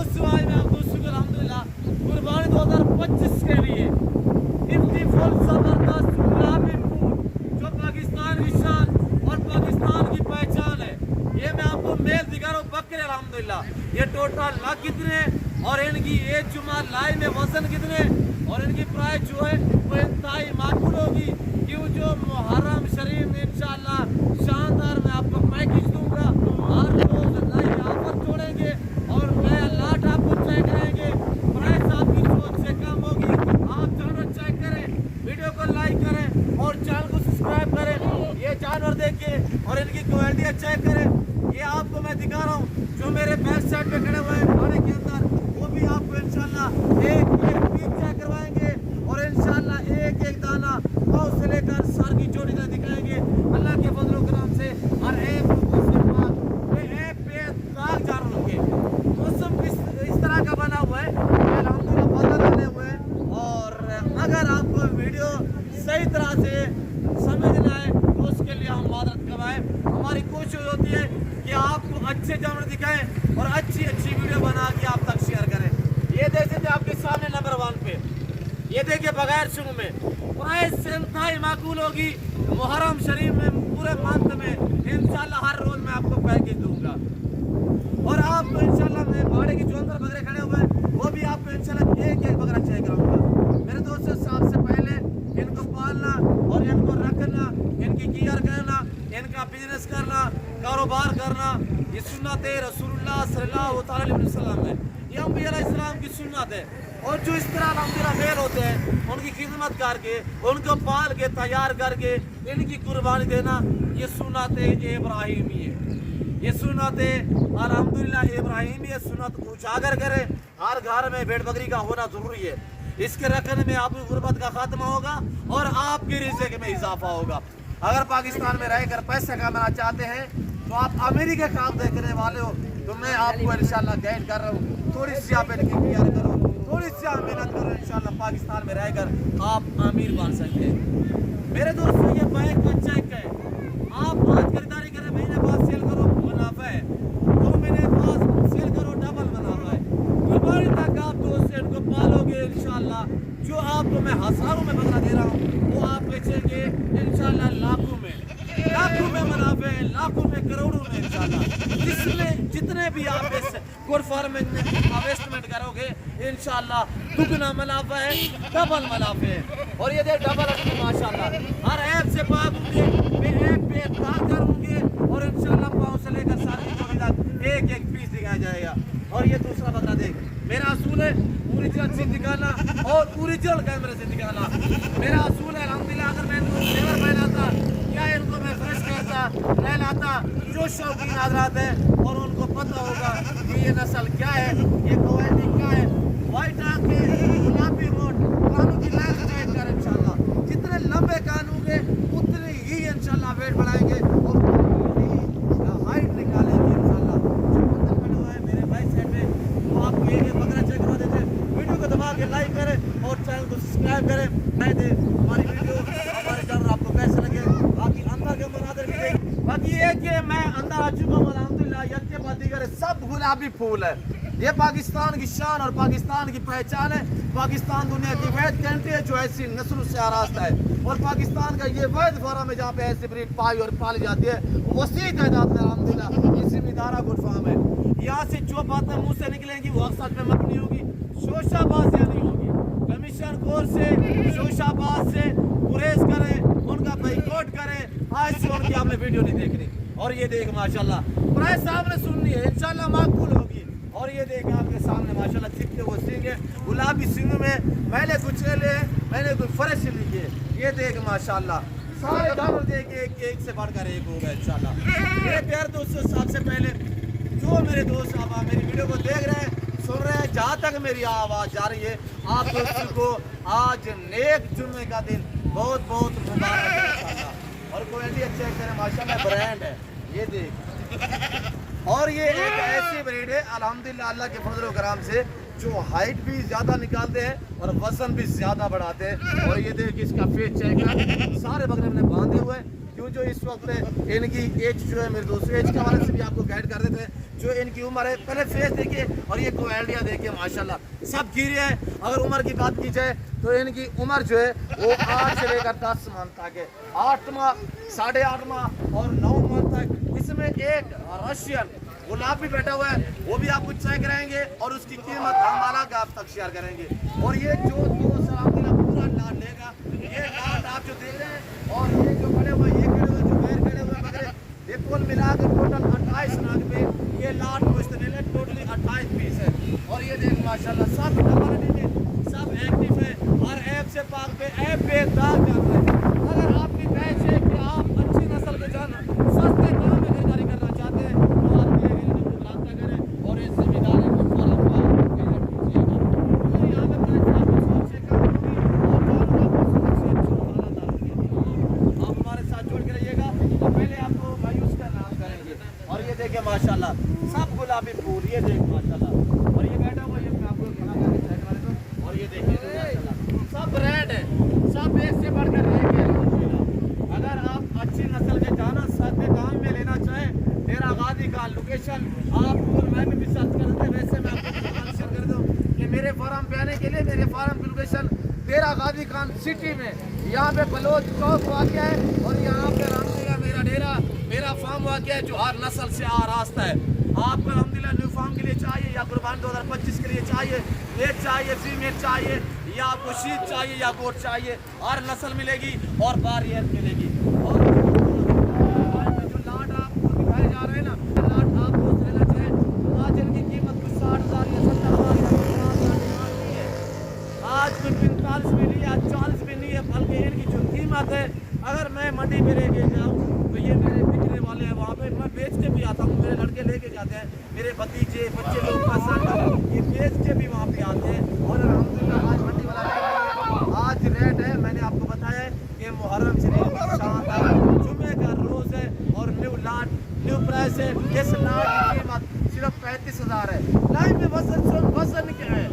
दोस्तों आज मैं आपको शुक्र अल्हम्दुलिल्लाह कुर्बानी 2025 के लिए इतनी फुल जबरदस्त गुलाबी फूल जो पाकिस्तान की शान और पाकिस्तान की पहचान है, ये मैं आपको मेल दिखा रहा हूँ बकरे अल्हम्दुलिल्लाह। ये टोटल लाख कितने और इनकी एज जुमा लाई में वजन कितने और इनकी प्राइस जो है वो इंतहाई माकूल होगी। क्यों जो मुहर्रम शरीफ में इंशाअल्लाह शानदार मैं आपको पैकेज दूंगा, हर रोज नई ऑफर जोड़ेंगे और नया लाट आपको ट्राई कराएंगे। प्राइस आपकी सोच से कम होगी। आप जानवर चेक करें, वीडियो को लाइक करें और चैनल को सब्सक्राइब करें। ये जानवर देखिए और इनकी क्वालिटी चेक करें। ये आपको मैं दिखा रहा हूँ जो मेरे बैक साइड पे खड़े हुए हैं खाने के अंदर, वो भी आपको इंशाल्लाह एक पीक चेक करवाएंगे और इंशाल्लाह एक एक दाना पाँव से लेकर सर की चोटी तक दिखाएंगे अल्लाह के फजल व करम से। और एक बेदाग जानवरों के मौसम इस तरह का बना हुआ है, अल्हम्दुलिल्लाह बादल बने हुए हैं। और अगर आपको वीडियो सही तरह से समझना है तो उसके लिए हम मदद करवाएं। हमारी कोशिश होती है कि आपको अच्छे जानवर दिखाएं और अच्छी अच्छी वीडियो बना के आप तक शेयर करें। ये देखिए आपके सामने नंबर 1 पे, ये देखिए बगैर शुरू में प्राइस इंतहाई माकूल होगी। मुहर्रम शरीफ में पूरे मंथ में इंशाल्लाह हर रोज मैं आपको पैकेज दूंगा और आपको इंशाल्लाह मैं भाड़े की जो अंदर बकरे खड़े हुए हैं वो भी आपको इंशाल्लाह एक एक बकरा चेक कराऊंगा। मेरे दोस्तों सबसे पहले इनको पालना और इनको रखना, इनकी केयर करना, इनका बिजनेस करना, कारोबार करना, ये सुन्नत है रसूलुल्लाह सल्लल्लाहु अलैहि वसल्लम है, ये अंबिया अलैहिस्सलाम की सुन्नत है। और जो इस तरह अल्हम्दुलिल्लाह मेल होते हैं उनकी खिदमत करके उनको पाल के तैयार करके इनकी कुर्बानी देना, ये सुन्नत इब्राहिमी है, ये सुन्नत अल्हम्दुलिल्लाह इब्राहिमी है। सुन्नत उजागर करें, हर घर में भेड़ बकरी का होना जरूरी है। इसके रखने में आपकी गुर्बत का खात्मा होगा और आपके रिज़्क़ में इजाफा होगा। अगर पाकिस्तान में रहकर पैसा कमाना चाहते हैं तो आप अमेरिका काम देखने वाले हो तो मैं आपको इंशाल्लाह गाइड कर रहा हूँ। थोड़ी सी आप इनकी केयर करो, थोड़ी सी आप मेहनत करो, इंशाल्लाह पाकिस्तान में रहकर आप अमीर बन सकते हैं। मेरे दोस्तों ये बैग का चेक है, आप आज खरीदारी करें महीने बाद सेल करो मुनाफा है, 2 महीने बाद सेल करो डबल मुनाफा है। कुर्बानी तक आप दोस्त इनको पालोगे इंशाल्लाह, जो आपको मैं हज़ारों में बकरा दे रहा हूँ वो आप बेचेंगे इंशाल्लाह लाखों में मुनाफे हैं, लाखों में करोड़ों में इंशाल्लाह। जिसमें जितने भी आप इस गुड फार्मिंग में इन्वेस्टमेंट करोगे इंशाल्लाह दुगना मुनाफा है, डबल मुनाफे है। और ये देख डबल माशाल्लाह हर ऐप से पाक होंगे, ऐप पे ताकत होंगे और इंशाल्लाह पाँव से लेकर सारी चोटी तक एक एक पीस दिखाया जाएगा। और ये दूसरा बकरा देख, मेरा असूल है ओरिजिनल से दिखाना और ओरिजिनल कैमरे से दिखाना। मेरा असूल है अल्हम्दुलिल्लाह, अगर मैं इनको फ्लेवर पहनाता या इनको मैं फ्रेश करता नहलाता, जो शौकीन हज़रात है और उनको पता होगा कि ये नस्ल क्या है, ये क्वालिटी क्या है। वाइट आँख के गुलाबी होंठ कानों की लाइन वेट कर इंशाल्लाह, जितने लंबे कान होंगे उतने ही इंशाल्लाह वेट बढ़ाएंगे और हाइट निकालेंगे इंशाल्लाह। जो बंदर खड़े हुए हैं मेरे भाई साइड में वो आपको एक बकरा चेक करवा देते हैं। वीडियो को दबा के लाइक करें और चैनल को सब्सक्राइब करें। मैं दे हमारी वीडियो हमारे जानवर आपको कैसे लगे, बाकी अंदर के मनाजर भी देख। बाकी ये कि मैं अंदर आ चुका हूँ अल्हम्दुलिल्लाह, यक्के बाद दीगर सब गुलाबी फूल है। ये पाकिस्तान की शान और पाकिस्तान की पहचान है। पाकिस्तान दुनिया की वैध कंट्री है जो ऐसी नस्लों से आरास्ता है और पाकिस्तान का ये वैध फार्म है जहाँ पे ऐसी ब्रीड पाई और पाली जाती है वसी तादाद में अल्हम्दुलिल्लाह। ये जिम्मेदारा गुड फार्म है। यहाँ से जो बातें मुँह से निकलेंगी वो सच में मत नहीं होगी, शोशाबाज या नहीं होगी। कमीशन खोर से शोशाबाज से गुरेज करें, उनका बाइकआउट करें, आज से उनकी आपने वीडियो नहीं देखनी। और ये देख माशाल्लाह प्राइस आपने सुननी है इंशाल्लाह माकूल होगी। और ये देख आपके सामने माशाल्लाह चिपके वो सिंग है, गुलाबी सिंग में मैंने कुछ ले मैंने कोई फर्श नहीं किए। ये देख माशाल्लाह सारे जानवर देख एक से बढ़कर एक होगा इंशाल्लाह। मेरे प्यारे दोस्तों सबसे पहले जो मेरे दोस्त आप मेरी वीडियो को देख रहे हैं सुन रहे हैं, जहाँ तक मेरी आवाज़ जा रही है आप दोस्तों को आज नेक जुम्मे का दिन बहुत बहुत मुबारक है इंशाल्लाह। और क्वालिटी चेक करें माशाल्लाह ब्रांड है ये देख। और ये एक ऐसी ब्रीड है अल्हम्दुलिल्लाह अल्लाह के फजल व करम से जो हाइट भी ज़्यादा निकालते हैं और वजन भी ज़्यादा बढ़ाते हैं। और ये देख इसका फेस चेक है, सारे बकरे हमने बांधे हुए हैं क्यों जो इस वक्त इनकी एज जो है मेरे दोस्तों, एज के हवाले से भी आपको गाइड कर देते हैं जो इनकी उम्र है। पहले फेस देखिए और ये क्वालिटियाँ देखिए माशाल्लाह सब गिरे हैं। अगर उम्र की बात की जाए तो इनकी उम्र जो है वो 8 से लेकर 10 माह तक है, 8 माह, 8.5 माह और 9 माह तक। इसमें एक रशियन गुलाब भी बैठा हुआ है, वो भी आपको चेक कराएंगे और उसकी कीमत हम अलग आप तक शेयर करेंगे। और ये जो 2 साल पूरा लाट लेगा, ये लाट आप जो देख रहे हैं और ये जो खड़े हुए, ये खड़े हुए, जो पैर खड़े हुए बकरे, ये कुल मिलाकर टोटल 28 नाग पे ये लाट मुश्तमिल है, टोटली 28 पीस है। और ये देख माशाल्लाह सब सब एक्टिव है और ऐप से पाक पे ऐप पे दाग जान रहे हैं। अगर आपकी ख्वाहिश है कि आप अच्छी नस्ल के जानवर सस्ते दाम में खरीदारी करना चाहते हैं तो आप ये रब्ता करें और इस जिम्मेदारी को फॉलो कीजिएगा। यहाँ पे प्राइस आपको 100 से कम होगी और जानवर आपको सुरक्षित आप हमारे साथ जोड़ के रहिएगा। तो पहले आपको मायूस का नाम करेंगे और ये देखिए माशाल्लाह सब गुलाबी फूल, ये देख माशाल्लाह। और ये बैठा हुआ, ये मैं आपको खड़ा करके चेक करा देता हूं। और ये देखिए माशाल्लाह सब रेड है, सब एक से बढ़कर एक है अल्हम्दुलिल्लाह। अगर आप अच्छी नस्ल के जानवर सस्ते दाम में लेना चाहें, डेरा गाजी का लोकेशन आप गूगल मैप में भी सर्च कर सकते हैं। वैसे मैं आपको शेयर कर दूं कि मेरे फार्म पे आने के लिए मेरे फार्म की लोकेशन डेरा गाजी खान सिटी में, यहाँ पे बलोच चौक वाक़ है और यहाँ पे रामदेगा मेरा डेरा, मेरा फार्म वाक़ है जो हर नस्ल से आरास्ता है। आपको अल्हम्दुलिल्लाह न्यू फार्म के लिए चाहिए या कुर्बान 2025 के लिए चाहिए, मेल चाहिए, फीमेल चाहिए या आपको शीत चाहिए या गोट चाहिए, हर नस्ल मिलेगी और बारियर मिलेगी। और जो लाट आपको दिखाए जा रहे हैं ना, लाट आपको लेना चाहे आज इनकी कीमत कुछ 60,000 या 70,000 है, आज कोई 45 भी नहीं है, 40 भी नहीं है, बल्कि इनकी जो कीमत है अगर मैं मंडी में लेके जाऊँ तो ये मेरे बिकने वाले हैं, वहाँ पे मैं बेच के भी आता हूँ, मेरे लड़के लेके जाते हैं, मेरे भतीजे बच्चे लोग पसंद ये बेच के भी वहाँ पे आते हैं। और अल्हम्दुलिल्लाह आज मंडी वाला आज रेट है, मैंने आपको बताया है कि मुहर्रम शरीफ की शान है, जुमे का रोज़ है और न्यू प्राइस है। इस लाट की कीमत सिर्फ 35,000 है। लाइन में वजन क्या है,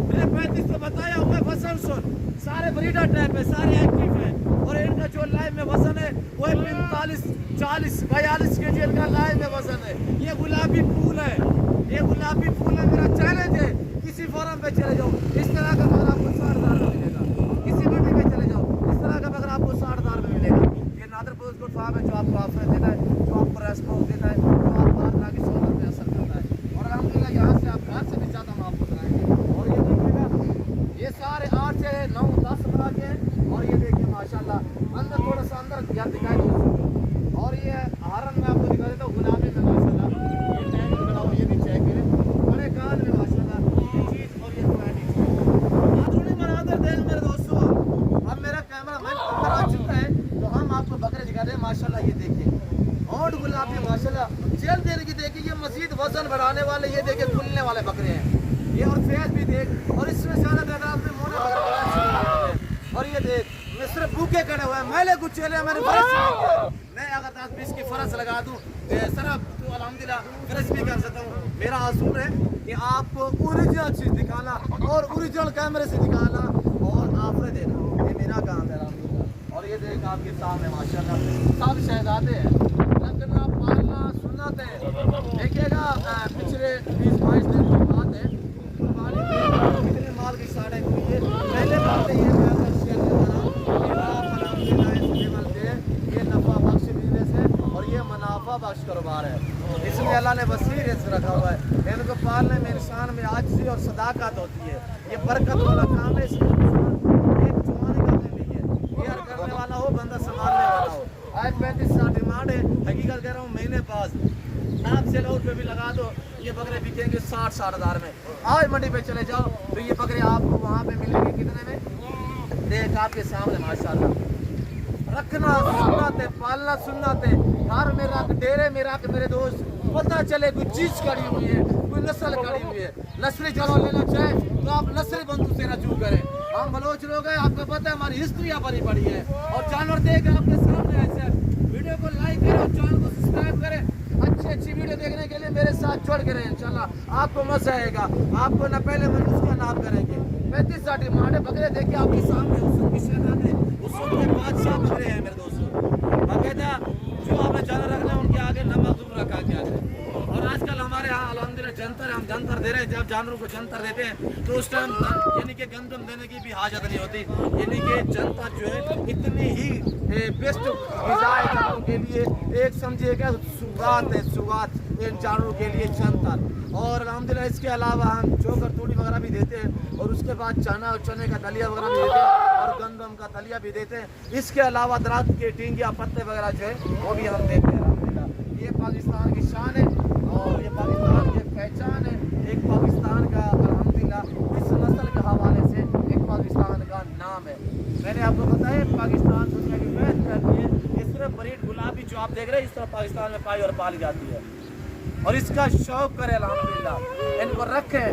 मैंने 35 तो बताया हुआ है, वजन सुन सारे ब्रीडर टाइप है, सारे एक्टिव है और इनका जो लाइव में वजन है वो 45, 40, 42 के जी इनका लाइव में वजन है। ये गुलाबी फूल है, ये गुलाबी फूल है। मेरा चैलेंज है किसी फॉरम पे चले जाओ, इस तरह का बगर आपको 60,000 में मिलेगा। किसी मंडी में चले जाओ, इस तरह का बगर आपको 60,000 में मिलेगा। ये नादरपुर को फार्म है जो आपको ऑफर देता है, जो आपको रेस्पॉन्स देता है, जो आपको अल्लाह की सोलर पे असर करता है। और अल्हम्दुलिल्लाह यहाँ से आप घर से भी ज़्यादा हम आपको कराएंगे। और ये देखिएगा ये सारे 8 से 9, 10 बना के और ये देखिए माशाल्लाह अंदर थोड़ा सा अंदर यहाँ दिखाई दे। और ये हारन में आपको दिखा देता हूँ गुलाबी में माशाल्लाह, ये टैग बना हुआ, ये भी चेक करें, बड़े कान में माशाल्लाह ये चीज़ और ये क्वालिटी। आधुनिक मनाजर देख मेरे दोस्तों, अब मेरा कैमरा मैन अंदर आ चुका है तो हम आपको बकरे दिखा रहे हैं माशाल्लाह। ये देखिए और गुलाबी माशाल्लाह जेल देने की देखिए, ये मजीद वजन बढ़ाने वाले, ये देखिए खुलने वाले बकरे हैं ये। और फेस भी देख, और इसमें ज़्यादा ज्यादा आपने मोने बकरे। और ये देख मैं सिर्फ भूखे खड़े हुए हैं, मैले कुछ चले मैंने मैं अगर 10-20 की फरस लगा दूँ सिर्फ तो अल्हम्दुलिल्लाह फ्रेश भी कर सकता हूँ। मेरा असूल है कि आपको ओरिजिनल चीज़ दिखाना और ओरिजिनल कैमरे से दिखाना और आपने देना, ये मेरा काम है अल्हम्दुलिल्लाह। और ये देख आपके सामने माशाल्लाह सब शहजादे हैं, रखना पालना सुन्नत है। देखिएगा पिछले 20-22 दिन की बात है, कितने माल की साढ़े हुई है। पहले बात ये शेयर करना ये नफा बख्श बिजनेस है और ये मुनाफा बख्श कारोबार है। इसमें अल्लाह ने वसीर रिज़्क़ रखा हुआ है। इनको पालने में इंसान में आजिज़ी और सदाकत होती है, ये बरकत वाला काम है। इसमें एक जुबानी का नहीं है, केयर करने वाला हो, बंदा संभालने वाला हो। आज 35,000 डिमांड है, हकीकत कह रहा हूँ महीने पास आप सेल आउट पे भी लगा दो, ये बकरे बिकेंगे 60,000 में। आज मंडी पे चले जाओ तो ये बकरे आपको वहाँ पे मिलेंगे कितने में, देख आपके सामने माशाल्लाह। रखना सुन्नत है, पालना सुन्नत है। घर में रख, डेरे में रख मेरे दोस्त, पता चले कोई चीज़ खड़ी हुई है, कोई नस्ल खड़ी हुई है। नस्ली जानवर लेना चाहे तो आप नस्ली बंधु से रजू करें। हम बलोच लोग हैं, आपको पता है हमारी हिस्ट्री भरी पड़ी है और जानवर देख आपके सामने ऐसे। वीडियो को लाइक करें और चैनल को सब्सक्राइब करें। अच्छी वीडियो देखने के लिए मेरे साथ जुड़ के रहें, इंशाल्लाह आपको मजा आएगा। आपको न पहले मैं उसका नाम करेंगे। 35,000 डिमांड है, बकरे देखिए आपके सामने उस के बादशाह बकरे हैं मेरे दोस्तों। बाकायदा जो आपने जानवर रखने उनके आगे नमक जरूर रखा गया है। और आजकल हमारे यहाँ अल्हम्दुलिल्लाह जंतर, हम जंतर दे रहे हैं। जब जानवरों को जंतर देते हैं तो उस टाइम यानी कि गंदम देने की भी हाजत नहीं होती, यानी कि जंतर जो है इतनी ही बेस्ट ग़िज़ा है जानवरों के लिए। एक समझिए क्या सुगात है, सुगात इन जानवरों के लिए जंतर। और अल्हम्दुलिल्लाह इसके अलावा हम चोकर तूड़ी वगैरह भी देते हैं और उसके बाद चना और चने का दलिया वगैरह भी देते हैं और गंदम का दलिया भी देते हैं। इसके अलावा दरख्त के टींगिया पत्ते वगैरह जो है वो भी हम देते हैं अल्हम्दुलिल्लाह। ये पाकिस्तान की शान है और ये पाकिस्तान की पहचान है। एक पाकिस्तान का अल्हम्दुलिल्लाह इस नस्ल के हवाले से एक पाकिस्तान का नाम है। मैंने आपको बताया पाकिस्तान दुनिया की बेस्ट रहती है। इस तरह ब्रीड गुलाबी जो आप देख रहे हैं इस तरह पाकिस्तान में पाई और पाली जाती है। और इसका शौक करें अल्हम्दुलिल्लाह, इनको रखें,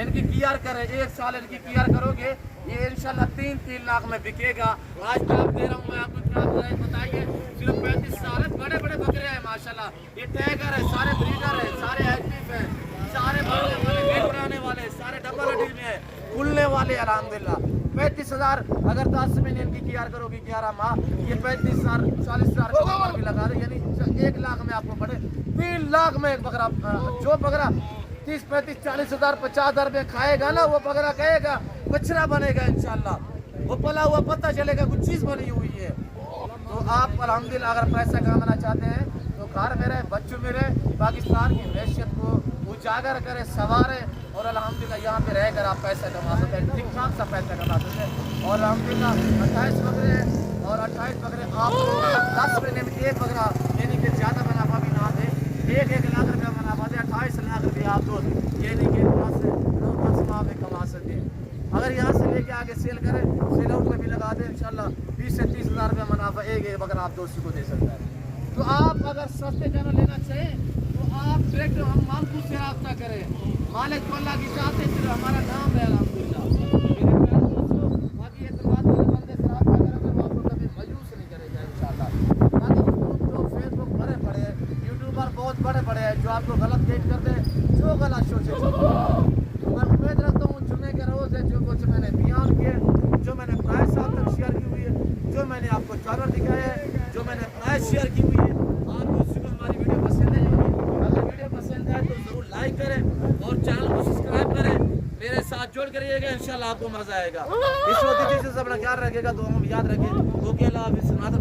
इनकी केयर करें। 1 साल इनकी केयर करोगे ये इंशाल्लाह 3 लाख में बिकेगा। आज मैं आप दे रहा हूँ, मैं आपको क्या बताइए, सिर्फ 35 साल है। बड़े बड़े बकरे हैं माशाल्लाह। ये टाइगर है, सारे ब्रीडर है, सारे एक्टिव हैं, सारे बढ़ने वाले, वेट बढ़ाने वाले, सारे डबल हड्डी में है, खुलने वाले अल्हम्दुलिल्लाह। 35,000 अगर 10 महीने इनकी केयर करोगे 11 माह, ये 35,000 40,000 का बकरा भी लगा दे, यानी 1 लाख में आपको पड़े 3 लाख में एक बकरा। जो बकरा 30, 35, 40,000, 50,000 में खाएगा ना वो बकरा कहेगा बछड़ा बनेगा इंशाल्लाह। वो पला हुआ पता चलेगा कुछ चीज़ बनी हुई है। तो आप अल्हम्दुलिल्लाह अगर पैसा कमाना चाहते हैं तो घर में रहे, बच्चों में रहे, पाकिस्तान की हैसियत को उजागर करें, संवारें और अल्हम्दुलिल्लाह यहाँ पे रहकर आप पैसा कमा सकते हैं, ठीक ठाक सा पैसा कमा सकते हैं। और अल्हम्दुलिल्लाह 28 बकरे और 28 बकरे आपको 10 महीने में एक बकरा यानी कि ज़्यादा मुनाफा भी ना दे, 1 लाख रुपया मुनाफा दे, 28 लाख रुपया आप दो यानी कि 10 माह में कमा सकते हैं। अगर यहाँ से लेके आगे सेल करें, सेल आउट में भी लगा दें इंशाल्लाह 20 से 30 हज़ार रुपया मुनाफा एक बकरा आप दोस्ती को दे सकता है। तो आप अगर सस्ते जानवर लेना चाहें तो आप डायरेक्ट हम मालकू से रब्ता करें। मालिक अल्लाह की चाहते सिर्फ हमारा नाम है अल्हम्दुलिल्लाह। मेरे प्यारे दोस्तों, बाकी एतमाद वाले बंदे से रब्ता करेंगे वो आपको कभी मायूस नहीं करेगा इंशाल्लाह। बाकी जो फेसबुक बड़े बड़े यूट्यूबर बहुत बड़े बड़े हैं जो आपको गलत गाइड करते हैं, जो गलत सोचे मैं उम्मीद रखता हूँ जुम्मे के रोज़ है जो कुछ मैंने बयान किए, जो मैंने प्राइस आप तक शेयर की हुई है, जो मैंने आपको जानवर दिखाया है, जो मैंने प्राइस शेयर की हुई है, आप दोस्तों को हमारी वीडियो पसंद है। अगर वीडियो पसंद है तो ज़रूर लाइक करें और चैनल को सब्सक्राइब करें, मेरे साथ जुड़ करिएगा, इंशाल्लाह आपको मज़ा आएगा। इस वक्त से अपना ख्याल रखेगा, तो हम याद रखें। ओके, अल्लाह हाफ़िज़।